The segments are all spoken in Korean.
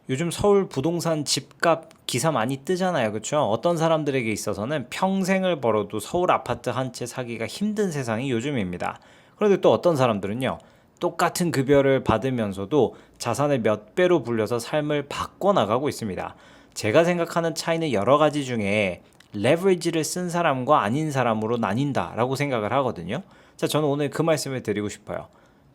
요즘 서울 부동산 집값 기사 많이 뜨잖아요. 그렇죠? 어떤 사람들에게 있어서는 평생을 벌어도 서울 아파트 한 채 사기가 힘든 세상이 요즘입니다. 그런데 또 어떤 사람들은요. 똑같은 급여를 받으면서도 자산을 몇 배로 불려서 삶을 바꿔나가고 있습니다. 제가 생각하는 차이는 여러 가지 중에 레버리지를 쓴 사람과 아닌 사람으로 나뉜다라고 생각을 하거든요. 자, 저는 오늘 그 말씀을 드리고 싶어요.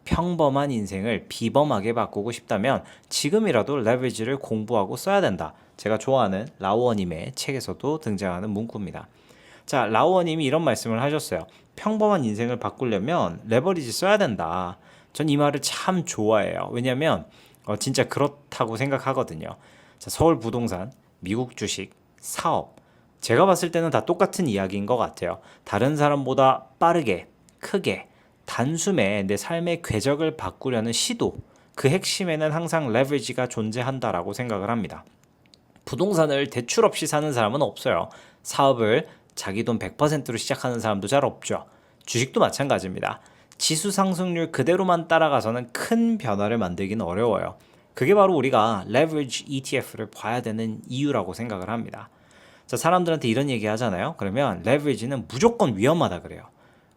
평범한 인생을 비범하게 바꾸고 싶다면 지금이라도 레버리지를 공부하고 써야 된다. 제가 좋아하는 라오어님의 책에서도 등장하는 문구입니다. 자, 라오어님이 이런 말씀을 하셨어요. 평범한 인생을 바꾸려면 레버리지 써야 된다. 전 이 말을 참 좋아해요. 왜냐면 진짜 그렇다고 생각하거든요. 자, 서울 부동산, 미국 주식, 사업. 제가 봤을 때는 다 똑같은 이야기인 것 같아요. 다른 사람보다 빠르게, 크게, 단숨에 내 삶의 궤적을 바꾸려는 시도, 그 핵심에는 항상 레버리지가 존재한다라고 생각을 합니다. 부동산을 대출 없이 사는 사람은 없어요. 사업을 자기 돈 100%로 시작하는 사람도 잘 없죠. 주식도 마찬가지입니다. 지수 상승률 그대로만 따라가서는 큰 변화를 만들기는 어려워요. 그게 바로 우리가 leverage ETF를 봐야 되는 이유라고 생각을 합니다. 자, 사람들한테 이런 얘기 하잖아요. 그러면 leverage는 무조건 위험하다 그래요.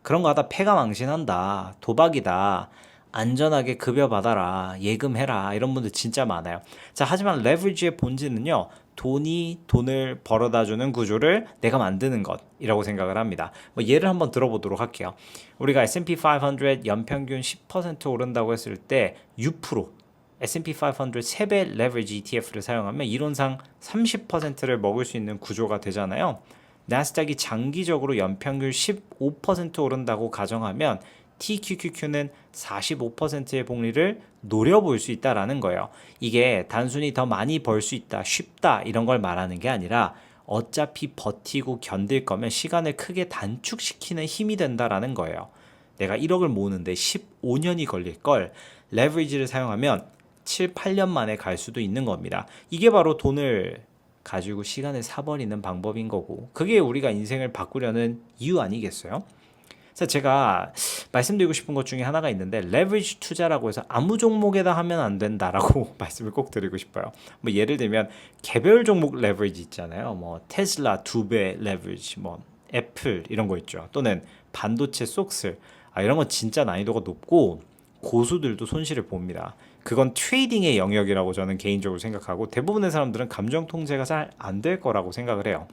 그런 거 하다 패가 망신한다. 도박이다. 안전하게 급여 받아라. 예금해라. 이런 분들 진짜 많아요. 자, 하지만 레버리지의 본질은요. 돈이 돈을 벌어다 주는 구조를 내가 만드는 것이라고 생각을 합니다. 뭐 예를 한번 들어보도록 할게요. 우리가 S&P 500 연평균 10% 오른다고 했을 때 6%, S&P 500 3배 레버리지 ETF를 사용하면 이론상 30%를 먹을 수 있는 구조가 되잖아요. 나스닥이 장기적으로 연평균 15% 오른다고 가정하면 TQQQ는 45%의 복리를 노려볼 수 있다라는 거예요. 이게 단순히 더 많이 벌 수 있다, 쉽다 이런 걸 말하는 게 아니라 어차피 버티고 견딜 거면 시간을 크게 단축시키는 힘이 된다라는 거예요. 내가 1억을 모으는데 15년이 걸릴 걸 레버리지를 사용하면 7, 8년 만에 갈 수도 있는 겁니다. 이게 바로 돈을 가지고 시간을 사버리는 방법인 거고 그게 우리가 인생을 바꾸려는 이유 아니겠어요? 그래서 제가 말씀드리고 싶은 것 중에 하나가 있는데 레버리지 투자라고 해서 아무 종목에다 하면 안 된다라고 말씀을 꼭 드리고 싶어요. 뭐 예를 들면 개별 종목 레버리지 있잖아요. 뭐 테슬라 2배 레버리지, 뭐 애플 이런 거 있죠. 또는 반도체 속슬 이런 건 진짜 난이도가 높고 고수들도 손실을 봅니다. 그건 트레이딩의 영역이라고 저는 개인적으로 생각하고 대부분의 사람들은 감정 통제가 잘 안 될 거라고 생각을 해요.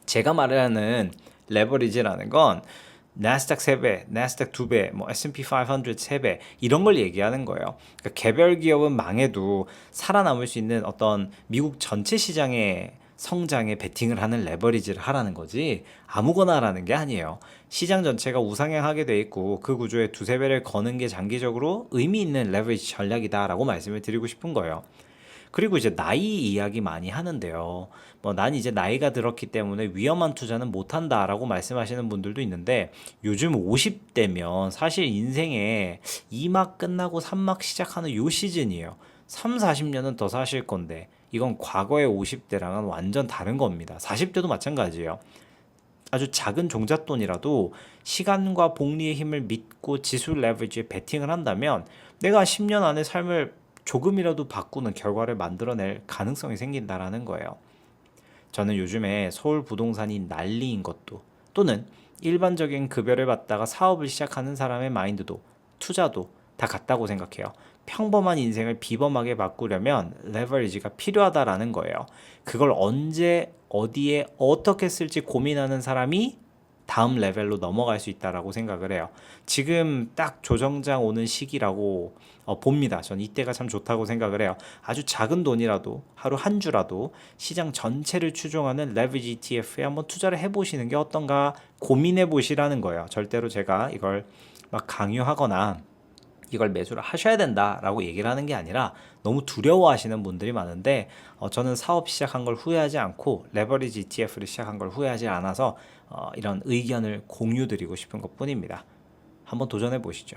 제가 말하는 레버리지라는 건 나스닥 3배, 나스닥 2배, 뭐 S&P 500 3배 이런 걸 얘기하는 거예요. 그러니까 개별 기업은 망해도 살아남을 수 있는 어떤 미국 전체 시장의 성장에 베팅을 하는 레버리지를 하라는 거지 아무거나 하라는 게 아니에요. 시장 전체가 우상향하게 돼 있고 그 구조에 두세 배를 거는 게 장기적으로 의미 있는 레버리지 전략이다라고 말씀을 드리고 싶은 거예요. 그리고 이제 나이 이야기 많이 하는데요. 뭐 난 이제 나이가 들었기 때문에 위험한 투자는 못한다라고 말씀하시는 분들도 있는데 요즘 50대면 사실 인생의 2막 끝나고 3막 시작하는 요 시즌이에요. 3, 40년은 더 사실 건데 이건 과거의 50대랑은 완전 다른 겁니다. 40대도 마찬가지예요. 아주 작은 종잣돈이라도 시간과 복리의 힘을 믿고 지수 레버리지에 베팅을 한다면 내가 10년 안에 삶을 조금이라도 바꾸는 결과를 만들어낼 가능성이 생긴다라는 거예요. 저는 요즘에 서울 부동산이 난리인 것도 또는 일반적인 급여를 받다가 사업을 시작하는 사람의 마인드도 투자도 다 같다고 생각해요. 평범한 인생을 비범하게 바꾸려면 레버리지가 필요하다라는 거예요. 그걸 언제 어디에 어떻게 쓸지 고민하는 사람이 다음 레벨로 넘어갈 수 있다라고 생각을 해요. 지금 딱 조정장 오는 시기라고 봅니다. 전 이때가 참 좋다고 생각을 해요. 아주 작은 돈이라도 하루 한 주라도 시장 전체를 추종하는 레버리지 ETF에 한번 투자를 해보시는 게 어떤가 고민해 보시라는 거예요. 절대로 제가 이걸 막 강요하거나 이걸 매수를 하셔야 된다라고 얘기를 하는 게 아니라 너무 두려워하시는 분들이 많은데 저는 사업 시작한 걸 후회하지 않고 레버리지 ETF를 시작한 걸 후회하지 않아서 이런 의견을 공유드리고 싶은 것뿐입니다. 한번 도전해 보시죠.